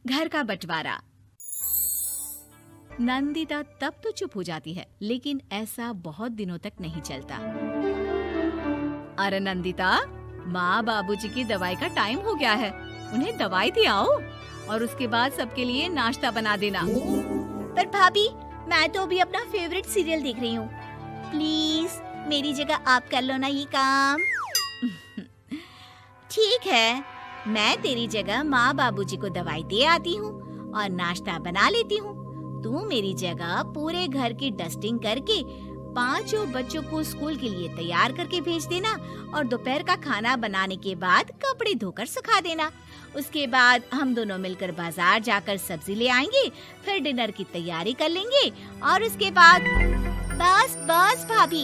घर का बंटवारा। नंदिता तब तो चुप हो जाती है, लेकिन ऐसा बहुत दिनों तक नहीं चलता। अरे नंदिता, माँ बाबूजी की दवाई का टाइम हो गया है, उन्हें दवाई दे आओ और उसके बाद सबके लिए नाश्ता बना देना। पर भाभी, मैं तो अभी अपना फेवरेट सीरियल देख रही हूँ। प्लीज मेरी जगह आप कर लो ना ये काम। ठीक है, मैं तेरी जगह माँ बाबूजी को दवाई दे आती हूँ और नाश्ता बना लेती हूँ। तू मेरी जगह पूरे घर की डस्टिंग करके 5 बच्चों को स्कूल के लिए तैयार करके भेज देना और दोपहर का खाना बनाने के बाद कपड़े धोकर सुखा देना। उसके बाद हम दोनों मिलकर बाजार जाकर सब्जी ले आएंगे, फिर डिनर की तैयारी कर लेंगे और उसके बाद बस बस भाभी,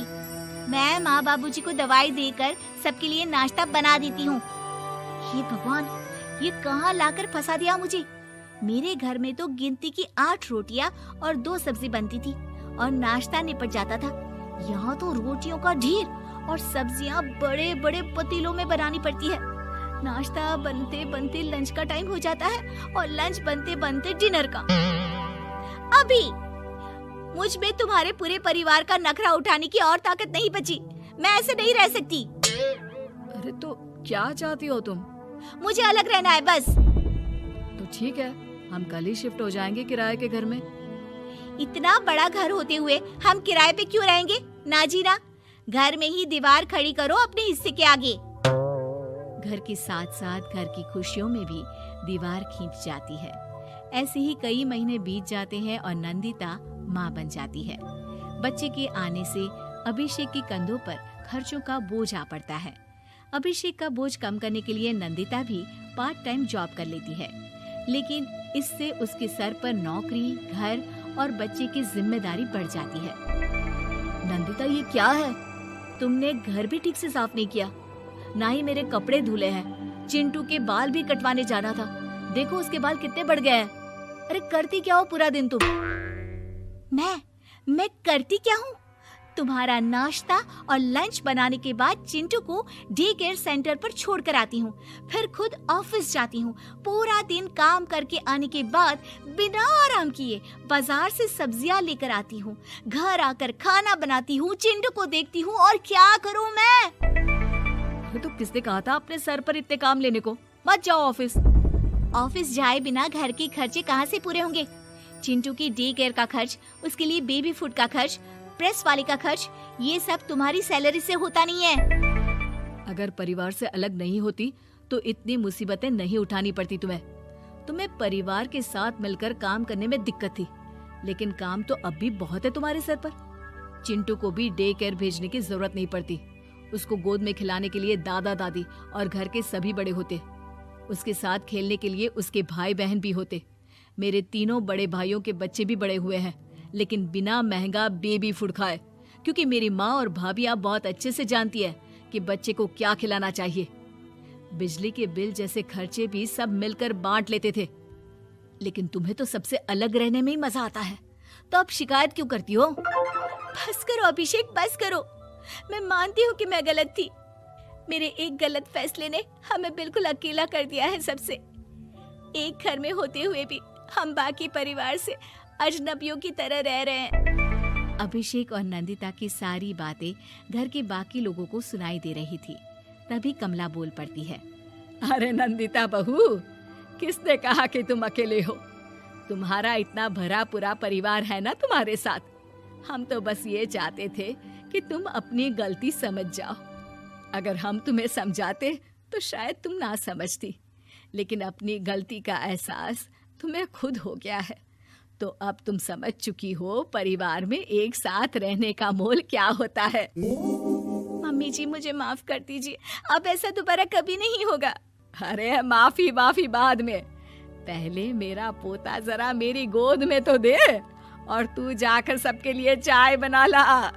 मैं माँ बाबूजी को दवाई देकर सबके लिए नाश्ता बना देती हूँ। हे भगवान, ये कहाँ लाकर फंसा दिया मुझे। मेरे घर में तो गिनती की 8 रोटियां और 2 सब्जी बनती थी और नाश्ता निपट जाता था। यहाँ तो रोटियों का ढेर और सब्जियां बड़े बड़े पतीलों में बनानी पड़ती है। नाश्ता बनते बनते लंच का टाइम हो जाता है और लंच बनते बनते डिनर का। अभी मुझ में तुम्हारे पूरे परिवार का नखरा उठाने की और ताकत नहीं बची। मैं ऐसे नहीं रह सकती। अरे तो क्या चाहती हो तुम? मुझे अलग रहना है बस। तो ठीक है, हम कल ही शिफ्ट हो जाएंगे किराए के घर में। इतना बड़ा घर होते हुए हम किराए पे क्यों रहेंगे? ना जी ना, घर में ही दीवार खड़ी करो अपने हिस्से के आगे। घर के साथ साथ घर की खुशियों में भी दीवार खींच जाती है। ऐसे ही कई महीने बीत जाते हैं और नंदिता माँ बन जाती है। बच्चे के आने से अभिषेक के कंधों पर खर्चों का बोझ आ पड़ता है। अभिषेक का बोझ कम करने के लिए नंदिता भी पार्ट टाइम जॉब कर लेती है, लेकिन इससे उसके सर पर नौकरी, घर और बच्चे की जिम्मेदारी बढ़ जाती है। नंदिता, ये क्या है? तुमने घर भी ठीक से साफ नहीं किया, ना ही मेरे कपड़े धुले हैं। चिंटू के बाल भी कटवाने जाना था, देखो उसके बाल कितने बढ़ गए हैं। अरे करती क्या हो पूरा दिन तुम? मैं करती क्या हूँ? तुम्हारा नाश्ता और लंच बनाने के बाद चिंटू को डे केयर सेंटर पर छोड़ कर आती हूँ, फिर खुद ऑफिस जाती हूँ। पूरा दिन काम करके आने के बाद बिना आराम किए बाजार से सब्जियाँ लेकर आती हूँ, घर आकर खाना बनाती हूँ, चिंटू को देखती हूँ और क्या करूँ मैं? तो किसने कहा था अपने सर पर इतने काम लेने को? मत जाओ ऑफिस। ऑफिस जाए बिना घर के खर्चे कहाँ से पूरे होंगे? चिंटू की डे केयर का खर्च, उसके लिए बेबी फूड का खर्च, प्रेस वाले का खर्च, ये सब तुम्हारी सैलरी से होता नहीं है। अगर परिवार से अलग नहीं होती तो इतनी मुसीबतें नहीं उठानी पड़ती तुम्हें परिवार के साथ मिलकर काम करने में दिक्कत थी, लेकिन काम तो अब भी बहुत है तुम्हारे सर पर। चिंटू को भी डे केयर भेजने की जरूरत नहीं पड़ती। उसको गोद में खिलाने के लिए दादा दादी और घर के सभी बड़े होते। उसके साथ खेलने के लिए उसके भाई बहन भी होते। मेरे 3 बड़े भाइयों के बच्चे भी बड़े हुए हैं, लेकिन बिना महंगा बेबी फूड खाए, क्योंकि मेरी माँ और भाभियाँ बहुत अच्छे से जानती है कि बच्चे को क्या खिलाना चाहिए। बिजली के बिल जैसे खर्चे भी सब मिलकर बांट लेते थे, लेकिन तुम्हें तो सबसे अलग रहने में ही मजा आता है, तो अब शिकायत क्यों करती हो? बस करो अभिषेक, बस करो। मैं मानती हूँ कि मैं गलत थी। मेरे एक गलत फैसले ने हमें बिल्कुल अकेला कर दिया है सबसे। एक घर में होते हुए भी हम बाकी परिवार से अजनबियों की तरह रह रहे हैं। अभिषेक और नंदिता की सारी बातें घर के बाकी लोगों को सुनाई दे रही थी। तभी कमला बोल पड़ती है। अरे नंदिता बहू, किसने कहा कि तुम अकेले हो? तुम्हारा इतना भरा पूरा परिवार है ना तुम्हारे साथ। हम तो बस ये चाहते थे कि तुम अपनी गलती समझ जाओ। अगर हम तुम्हें समझाते तो शायद तुम ना समझती, लेकिन अपनी गलती का एहसास तुम्हें खुद हो गया है, तो अब तुम समझ चुकी हो परिवार में एक साथ रहने का मोल क्या होता है। मम्मी जी, मुझे माफ कर दीजिए, अब ऐसा दोबारा कभी नहीं होगा। अरे माफी बाद में, पहले मेरा पोता जरा मेरी गोद में तो दे और तू जाकर सबके लिए चाय बना ला।